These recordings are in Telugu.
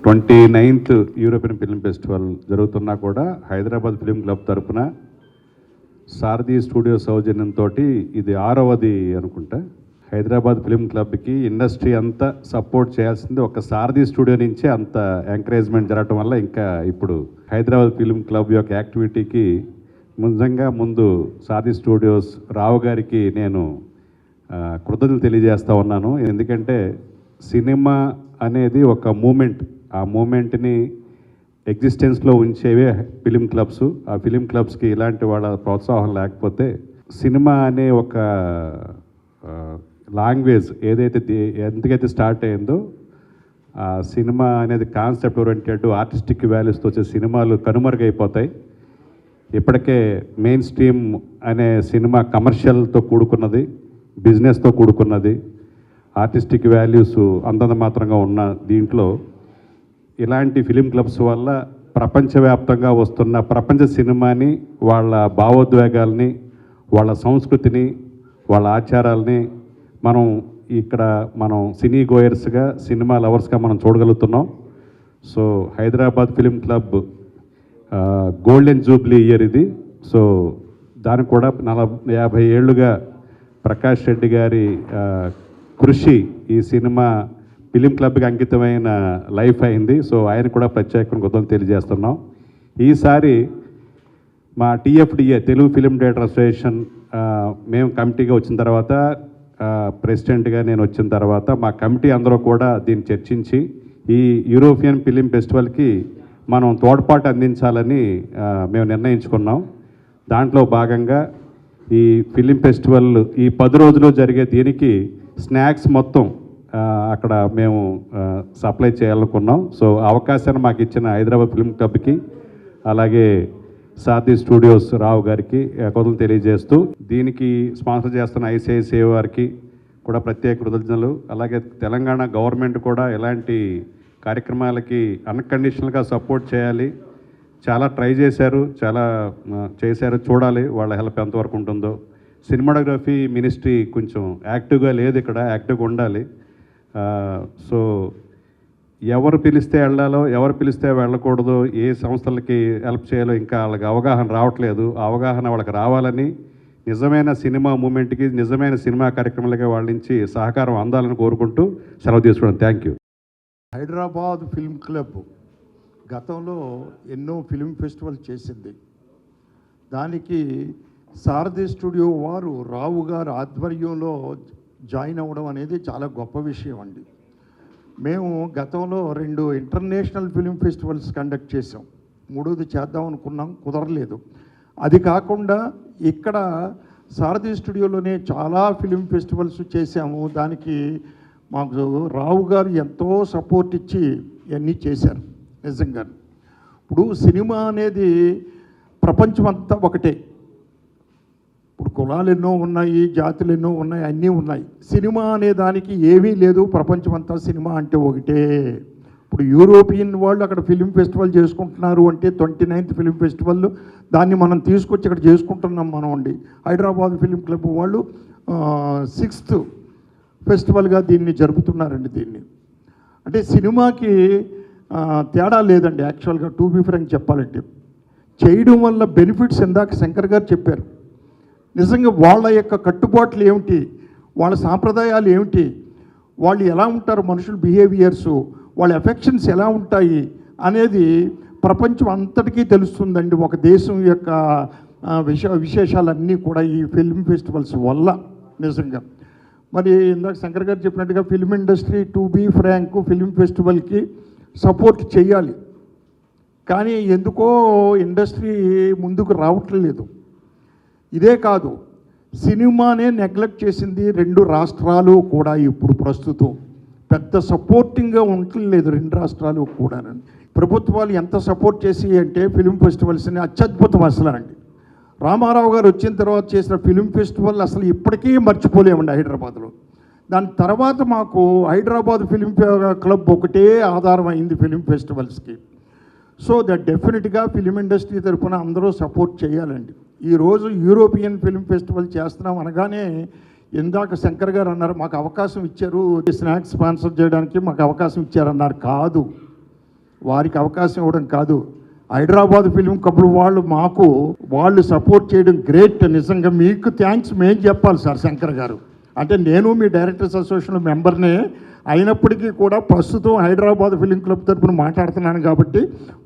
29th యూరోపియన్ ఫిల్మ్ ఫెస్టివల్ జరుగుతున్నా కూడా హైదరాబాద్ ఫిల్మ్ క్లబ్ తరపున సారథి స్టూడియో సౌజన్యంతో ఇది 6వది అనుకుంటా. హైదరాబాద్ ఫిల్మ్ క్లబ్కి ఇండస్ట్రీ అంతా సపోర్ట్ చేయాల్సింది ఒక సారథి స్టూడియో నుంచే అంత ఎంకరేజ్మెంట్ జరగటం వల్ల ఇంకా ఇప్పుడు హైదరాబాద్ ఫిల్మ్ క్లబ్ యొక్క యాక్టివిటీకి నిజంగా ముందు సారథి స్టూడియోస్ రావు గారికి నేను కృతజ్ఞతలు తెలియజేస్తూ ఉన్నాను. ఎందుకంటే సినిమా అనేది ఒక మూమెంట్, ఆ మూమెంట్ని ఎగ్జిస్టెన్స్లో ఉంచేవే ఫిలిం క్లబ్స్. ఆ ఫిలిం క్లబ్స్కి ఇలాంటి వాళ్ళ ప్రోత్సాహం లేకపోతే సినిమా అనే ఒక లాంగ్వేజ్ ఎందుకైతే స్టార్ట్ అయిందో ఆ సినిమా అనేది కాన్సెప్ట్ ఓరియంటెడ్ ఆర్టిస్టిక్ వాల్యూస్తో వచ్చే సినిమాలు కనుమరుగైపోతాయి. ఇప్పటికే మెయిన్ స్ట్రీమ్ అనే సినిమా కమర్షియల్తో కూడుకున్నది, బిజినెస్తో కూడుకున్నది, ఆర్టిస్టిక్ వాల్యూస్ అంతంత మాత్రంగా ఉన్న దీంట్లో ఇలాంటి ఫిలిం క్లబ్స్ వల్ల ప్రపంచవ్యాప్తంగా వస్తున్న ప్రపంచ సినిమాని, వాళ్ళ భావోద్వేగాల్ని, వాళ్ళ సంస్కృతిని, వాళ్ళ ఆచారాలని మనం సినీ గోయర్స్గా, సినిమా లవర్స్గా మనం చూడగలుగుతున్నాం. So Hyderabad film club golden jubilee year ఇది. సో దానికి కూడా 50 ఏళ్ళుగా ప్రకాష్ రెడ్డి గారి కృషి ఈ సినిమా ఫిలిం క్లబ్కి అంకితమైన లైఫ్ అయింది. సో ఆయన కూడా ప్రత్యేకంగా కృతజ్ఞతలు తెలియజేస్తున్నాం. ఈసారి మా TFDA Telugu film director association మేము కమిటీగా వచ్చిన తర్వాత, ప్రెసిడెంట్గా నేను వచ్చిన తర్వాత మా కమిటీ అందరూ కూడా దీన్ని చర్చించి ఈ యూరోపియన్ ఫిలిం ఫెస్టివల్కి మనం తోడ్పాటు అందించాలని మేము నిర్ణయించుకున్నాం. దాంట్లో భాగంగా ఈ ఫిలిం ఫెస్టివల్ ఈ 10 రోజులు జరిగే దీనికి స్నాక్స్ మొత్తం అక్కడ మేము సప్లై చేయాలనుకున్నాం. సో అవకాశాన్ని మాకు ఇచ్చిన హైదరాబాద్ ఫిల్మ్ క్లబ్కి, అలాగే సారథి స్టూడియోస్ రావు గారికి కృతజ్ఞతలు తెలియజేస్తూ, దీనికి స్పాన్సర్ చేస్తున్న ICICI వారికి కూడా ప్రత్యేక కృతజ్ఞతలు. అలాగే తెలంగాణ గవర్నమెంట్ కూడా ఇలాంటి కార్యక్రమాలకి అన్కండిషనల్గా సపోర్ట్ చేయాలి. చాలా ట్రై చేశారు, చూడాలి వాళ్ళ హెల్ప్ ఎంతవరకు ఉంటుందో. సినిమాటోగ్రఫీ మినిస్ట్రీ కొంచెం యాక్టివ్గా లేదు, ఇక్కడ యాక్టివ్గా ఉండాలి. సో ఎవరు పిలిస్తే వెళ్ళాలో, ఎవరు పిలిస్తే వెళ్ళకూడదు, ఏ సంస్థలకి హెల్ప్ చేయాలో ఇంకా వాళ్ళకి అవగాహన రావట్లేదు. ఆ అవగాహన వాళ్ళకి రావాలని, నిజమైన సినిమా మూమెంట్కి, నిజమైన సినిమా కార్యక్రమాలకి వాళ్ళ నుంచి సహకారం అందాలని కోరుకుంటూ సెలవు తీసుకోవడం. Thank you. Hyderabad film club గతంలో ఎన్నో ఫిలిం ఫెస్టివల్ చేసింది. దానికి సారథి స్టూడియో వారు రావు గారు ఆధ్వర్యంలో జాయిన్ అవ్వడం అనేది చాలా గొప్ప విషయం అండి. మేము గతంలో 2 ఇంటర్నేషనల్ ఫిలిం ఫెస్టివల్స్ కండక్ట్ చేసాం. 3వది చేద్దాం అనుకున్నాం, కుదరలేదు. అది కాకుండా ఇక్కడ సారథి స్టూడియోలోనే చాలా ఫిలిం ఫెస్టివల్స్ చేశాము. దానికి మాకు రావు గారు ఎంతో సపోర్ట్ ఇచ్చి ఇవన్నీ చేశారు. నిజంగా ఇప్పుడు సినిమా అనేది ప్రపంచమంతా ఒకటే. ఇప్పుడు కులాలు ఎన్నో ఉన్నాయి, జాతులు ఎన్నో ఉన్నాయి, అన్నీ ఉన్నాయి. సినిమా అనే దానికి ఏమీ లేదు, ప్రపంచమంతా సినిమా అంటే ఒకటే. ఇప్పుడు యూరోపియన్ వాళ్ళు అక్కడ ఫిలిం ఫెస్టివల్ చేసుకుంటున్నారు అంటే 29th ఫిలిం ఫెస్టివల్, దాన్ని మనం తీసుకొచ్చి ఇక్కడ చేసుకుంటున్నాం మనం అండి. హైదరాబాద్ ఫిలిం క్లబ్ వాళ్ళు 6th ఫెస్టివల్గా దీన్ని జరుపుతున్నారండి. దీన్ని అంటే సినిమాకి తేడా లేదండి. యాక్చువల్గా టు బి ఫ్రాంక్ చెప్పాలంటే చేయడం వల్ల బెనిఫిట్స్ ఇందాక శంకర్ గారు చెప్పారు. నిజంగా వాళ్ళ యొక్క కట్టుబాట్లు ఏమిటి, వాళ్ళ సాంప్రదాయాలు ఏమిటి, వాళ్ళు ఎలా ఉంటారు, మనుషుల బిహేవియర్సు, వాళ్ళ ఎఫెక్షన్స్ ఎలా ఉంటాయి అనేది ప్రపంచం అంతటికీ తెలుస్తుందండి. ఒక దేశం యొక్క విశేషాలన్నీ కూడా ఈ ఫిల్మ్ ఫెస్టివల్స్ వల్ల. నిజంగా మరి ఇందాక శంకర్ గారు చెప్పినట్టుగా film industry to be frank film ఫెస్టివల్కి సపోర్ట్ చేయాలి. కానీ ఎందుకో ఇండస్ట్రీ ముందుకు రావట్లేదు. ఇదే కాదు, సినిమానే నెగ్లెక్ట్ చేసింది 2 రాష్ట్రాలు కూడా. ఇప్పుడు ప్రస్తుతం పెద్ద సపోర్టింగ్గా ఉండలేదు 2 రాష్ట్రాలు కూడా. ప్రభుత్వాలు ఎంత సపోర్ట్ చేసి అంటే ఫిలిం ఫెస్టివల్స్ని అత్యద్భుతం అసలు అండి. రామారావు గారు వచ్చిన తర్వాత చేసిన ఫిలిం ఫెస్టివల్ అసలు ఇప్పటికీ మర్చిపోలేమండి హైదరాబాద్లో. దాని తర్వాత మాకు హైదరాబాద్ ఫిలిం క్లబ్ ఒకటే ఆధారం అయింది ఫిలిం ఫెస్టివల్స్కి. సో దట్ డెఫినెట్గా ఫిలిం ఇండస్ట్రీ తరఫున అందరూ సపోర్ట్ చేయాలండి. ఈరోజు యూరోపియన్ ఫిలిం ఫెస్టివల్ చేస్తున్నాం అనగానే ఇందాక శంకర్ గారు అన్నారు మాకు అవకాశం ఇచ్చారు స్నాక్స్ స్పాన్సర్ చేయడానికి మాకు అవకాశం ఇచ్చారన్నారు. కాదు, వారికి అవకాశం ఇవ్వడం కాదు. హైదరాబాద్ ఫిలిం క్లబ్ వాళ్ళు సపోర్ట్ చేయడం గ్రేట్. నిజంగా మీకు థ్యాంక్స్ మేము చెప్పాలి సార్ శంకర్ గారు. అంటే నేను మీ డైరెక్టర్స్ అసోసియేషన్ మెంబర్నే అయినప్పటికీ కూడా ప్రస్తుతం హైదరాబాద్ ఫిలిం క్లబ్ తరపున మాట్లాడుతున్నాను కాబట్టి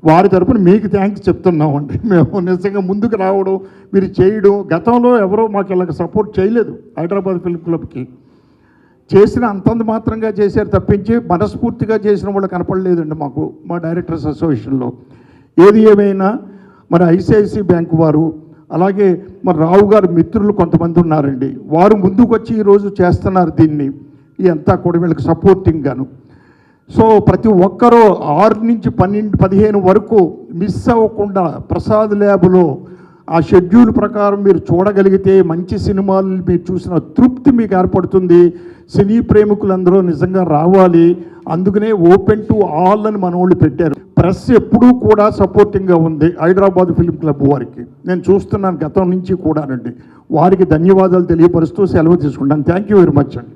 వారి తరపున మీకు థ్యాంక్స్ చెప్తున్నామండి. మేము నిజంగా ముందుకు రావడం, మీరు చేయడం, గతంలో ఎవరో మాకు ఇలాగ సపోర్ట్ చేయలేదు హైదరాబాద్ ఫిలిం క్లబ్కి. చేసిన అంతంత మాత్రంగా చేశారు తప్పించి మనస్ఫూర్తిగా చేసిన వాళ్ళు కనపడలేదండి మాకు మా డైరెక్టర్స్ అసోసియేషన్లో. ఏది ఏమైనా మరి ఐసిఐసి బ్యాంకు వారు, అలాగే మరి రావు గారు మిత్రులు కొంతమంది ఉన్నారండి, వారు ముందుకు వచ్చి ఈరోజు చేస్తున్నారు దీన్ని. ఇదంతా కూడా వీళ్ళకి సపోర్టింగ్ గాను. సో ప్రతి ఒక్కరూ 6 నుంచి 12-15 వరకు మిస్ అవ్వకుండా ప్రసాద్ ల్యాబ్లో ఆ షెడ్యూల్ ప్రకారం మీరు చూడగలిగితే మంచి సినిమాలు మీరు చూసిన తృప్తి మీకు ఏర్పడుతుంది. సినీ ప్రేమికులందరూ నిజంగా రావాలి. అందుకనే ఓపెన్ టు ఆల్ అని మన వాళ్ళు పెట్టారు. ప్రెస్ ఎప్పుడూ కూడా సపోర్టింగ్గా ఉంది హైదరాబాద్ ఫిలిం క్లబ్ వారికి. నేను చూస్తున్నాను గతం నుంచి కూడానండి. వారికి ధన్యవాదాలు తెలియపరుస్తూ సెలవు తీసుకుంటాను. థ్యాంక్ యూ వెరీ మచ్ అండి.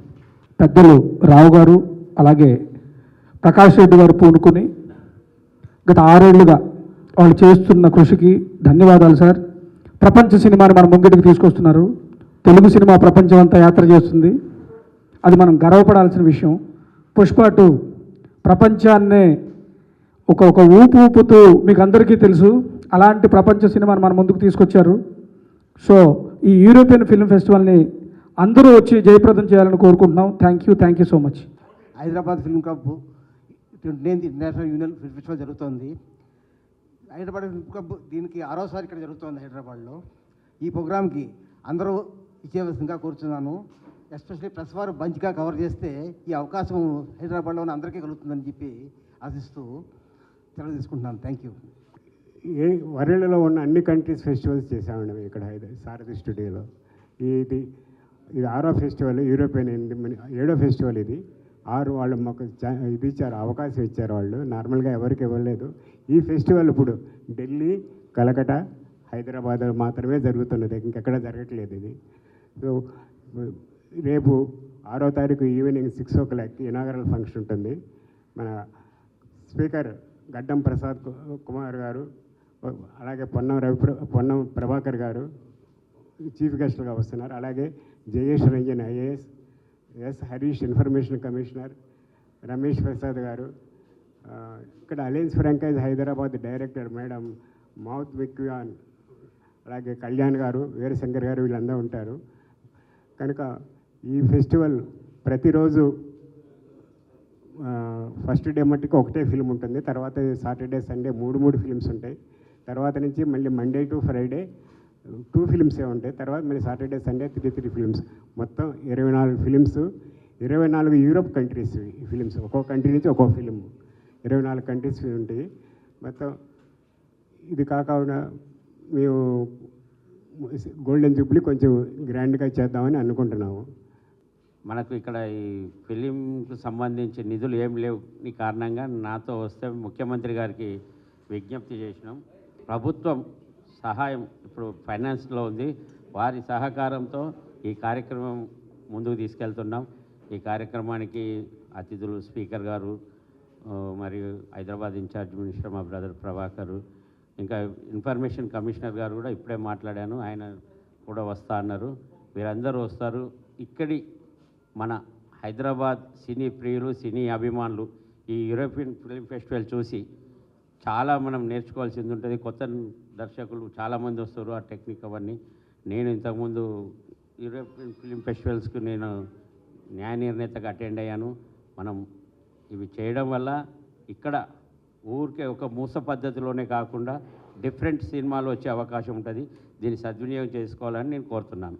పెద్దలు రావు గారు అలాగే ప్రకాష్ రెడ్డి గారు పూనుకొని గత 6 ఏళ్లుగా వాళ్ళు చేస్తున్న కృషికి ధన్యవాదాలు సార్. ప్రపంచ సినిమాని మన ముంగిటికి తీసుకొస్తున్నారు. తెలుగు సినిమా ప్రపంచం అంతా యాత్ర చేస్తుంది. అది మనం గర్వపడాల్సిన విషయం. పుష్ప 2 ప్రపంచాన్నే ఒక ఊపుతూ మీకు అందరికీ తెలుసు. అలాంటి ప్రపంచ సినిమాని మన ముందుకు తీసుకొచ్చారు. సో ఈ యూరోపియన్ ఫిల్మ్ ఫెస్టివల్ని అందరూ వచ్చి జయప్రదం చేయాలని కోరుకుంటున్నాం. Thank you so much. Hyderabad film club 29th international union film festival జరుగుతోంది. హైదరాబాద్ ఫిల్మ్ క్లబ్ దీనికి 6వసారి ఇక్కడ జరుగుతోంది హైదరాబాద్లో. ఈ ప్రోగ్రామ్కి అందరూ ఇచ్చేవలసిందిగా కోరుతున్నాను. ఎస్పెషల్లీ ప్రెస్ వారు బంచ్గా కవర్ చేస్తే ఈ అవకాశం హైదరాబాద్లో ఉన్న అందరికీ కలుగుతుందని చెప్పి ఆశిస్తూ సెలవు తీసుకుంటున్నాను. Thank you. వరల్డ్లో ఉన్న అన్ని కంట్రీస్ ఫెస్టివల్స్ చేసామండి మేము ఇక్కడ సారథి స్టూడియోలో. ఇది 6వ ఫెస్టివల్, యూరోపియన్ 7వ ఫెస్టివల్. ఇది 6 వాళ్ళు మాకు ఇది ఇచ్చారు, అవకాశం ఇచ్చారు వాళ్ళు. నార్మల్గా ఎవరికి ఇవ్వలేదు. ఈ ఫెస్టివల్ ఇప్పుడు ఢిల్లీ, కలకటా, హైదరాబాద్ మాత్రమే జరుగుతున్నది, ఇంకెక్కడ జరగట్లేదు ఇది. సో రేపు 6వ తారీఖు ఈవినింగ్ 6 o'clock ఇనాగరల్ ఫంక్షన్ ఉంటుంది. మన స్పీకర్ గడ్డం ప్రసాద్ కుమార్ గారు, అలాగే పొన్నం ప్రభాకర్ గారు చీఫ్ గెస్ట్లుగా వస్తున్నారు. అలాగే Jayesh Ranjan IAS, S Harish information commissioner, Ramesh Prasad garu, ఇక్కడ Alliance Francaise Hyderabad director madam మౌత్ విక్యాన్, అలాగే కళ్యాణ్ గారు, వీరశంకర్ గారు, వీళ్ళందరూ ఉంటారు. కనుక ఈ ఫెస్టివల్ ప్రతిరోజు ఫస్ట్ డే మట్టుకు ఒకటే ఫిల్మ్ ఉంటుంది. తర్వాత సాటర్డే సండే 3 ఫిల్మ్స్ ఉంటాయి. తర్వాత నుంచి మళ్ళీ మండే టు ఫ్రైడే 2 ఫిల్మ్సే ఉంటాయి. తర్వాత మళ్ళీ సాటర్డే సండే 3 ఫిల్మ్స్. మొత్తం 24 ఫిల్మ్స్, 24 యూరోప్ కంట్రీస్ ఈ ఫిల్మ్స్. ఒక్కో కంట్రీ నుంచి ఒక్కో ఫిల్మ్, 24 కంట్రీస్ ఉంటాయి మొత్తం. ఇది కాకుండా మేము గోల్డెన్ జూబ్లీ కొంచెం గ్రాండ్గా చేద్దామని అనుకుంటున్నాము. మనకు ఇక్కడ ఈ ఫిలింకు సంబంధించి నిధులు ఏం లేవు. ఈ కారణంగా నాతో వస్తే ముఖ్యమంత్రి గారికి విజ్ఞప్తి చేసినాం. ప్రభుత్వం సహాయం ఇప్పుడు ఫైనాన్స్లో ఉంది, వారి సహకారంతో ఈ కార్యక్రమం ముందుకు తీసుకెళ్తున్నాం. ఈ కార్యక్రమానికి అతిథులు స్పీకర్ గారు, మరియు హైదరాబాద్ ఇన్ఛార్జ్ మినిస్టర్ మా బ్రదర్ ప్రభాకర్, ఇంకా ఇన్ఫర్మేషన్ కమిషనర్ గారు కూడా ఇప్పుడే మాట్లాడాను, ఆయన కూడా వస్తా అన్నారు. వీరందరూ వస్తారు. ఇక్కడి మన హైదరాబాద్ సినీ ప్రియులు, సినీ అభిమానులు ఈ యూరోపియన్ ఫిల్మ్ ఫెస్టివల్ చూసి చాలా మనం నేర్చుకోవాల్సింది ఉంటుంది. కొత్త దర్శకులు చాలామంది వస్తారు, ఆ టెక్నిక్ అవన్నీ. నేను ఇంతకుముందు యూరోపియన్ ఫిల్మ్ ఫెస్టివల్స్కి నేను న్యాయ నిర్ణేతగా అటెండ్ అయ్యాను. మనం ఇవి చేయడం వల్ల ఇక్కడ ఊరికే ఒక మూస పద్ధతిలోనే కాకుండా డిఫరెంట్ సినిమాలు వచ్చే అవకాశం ఉంటుంది. దీన్ని సద్వినియోగం చేసుకోవాలని నేను కోరుతున్నాను.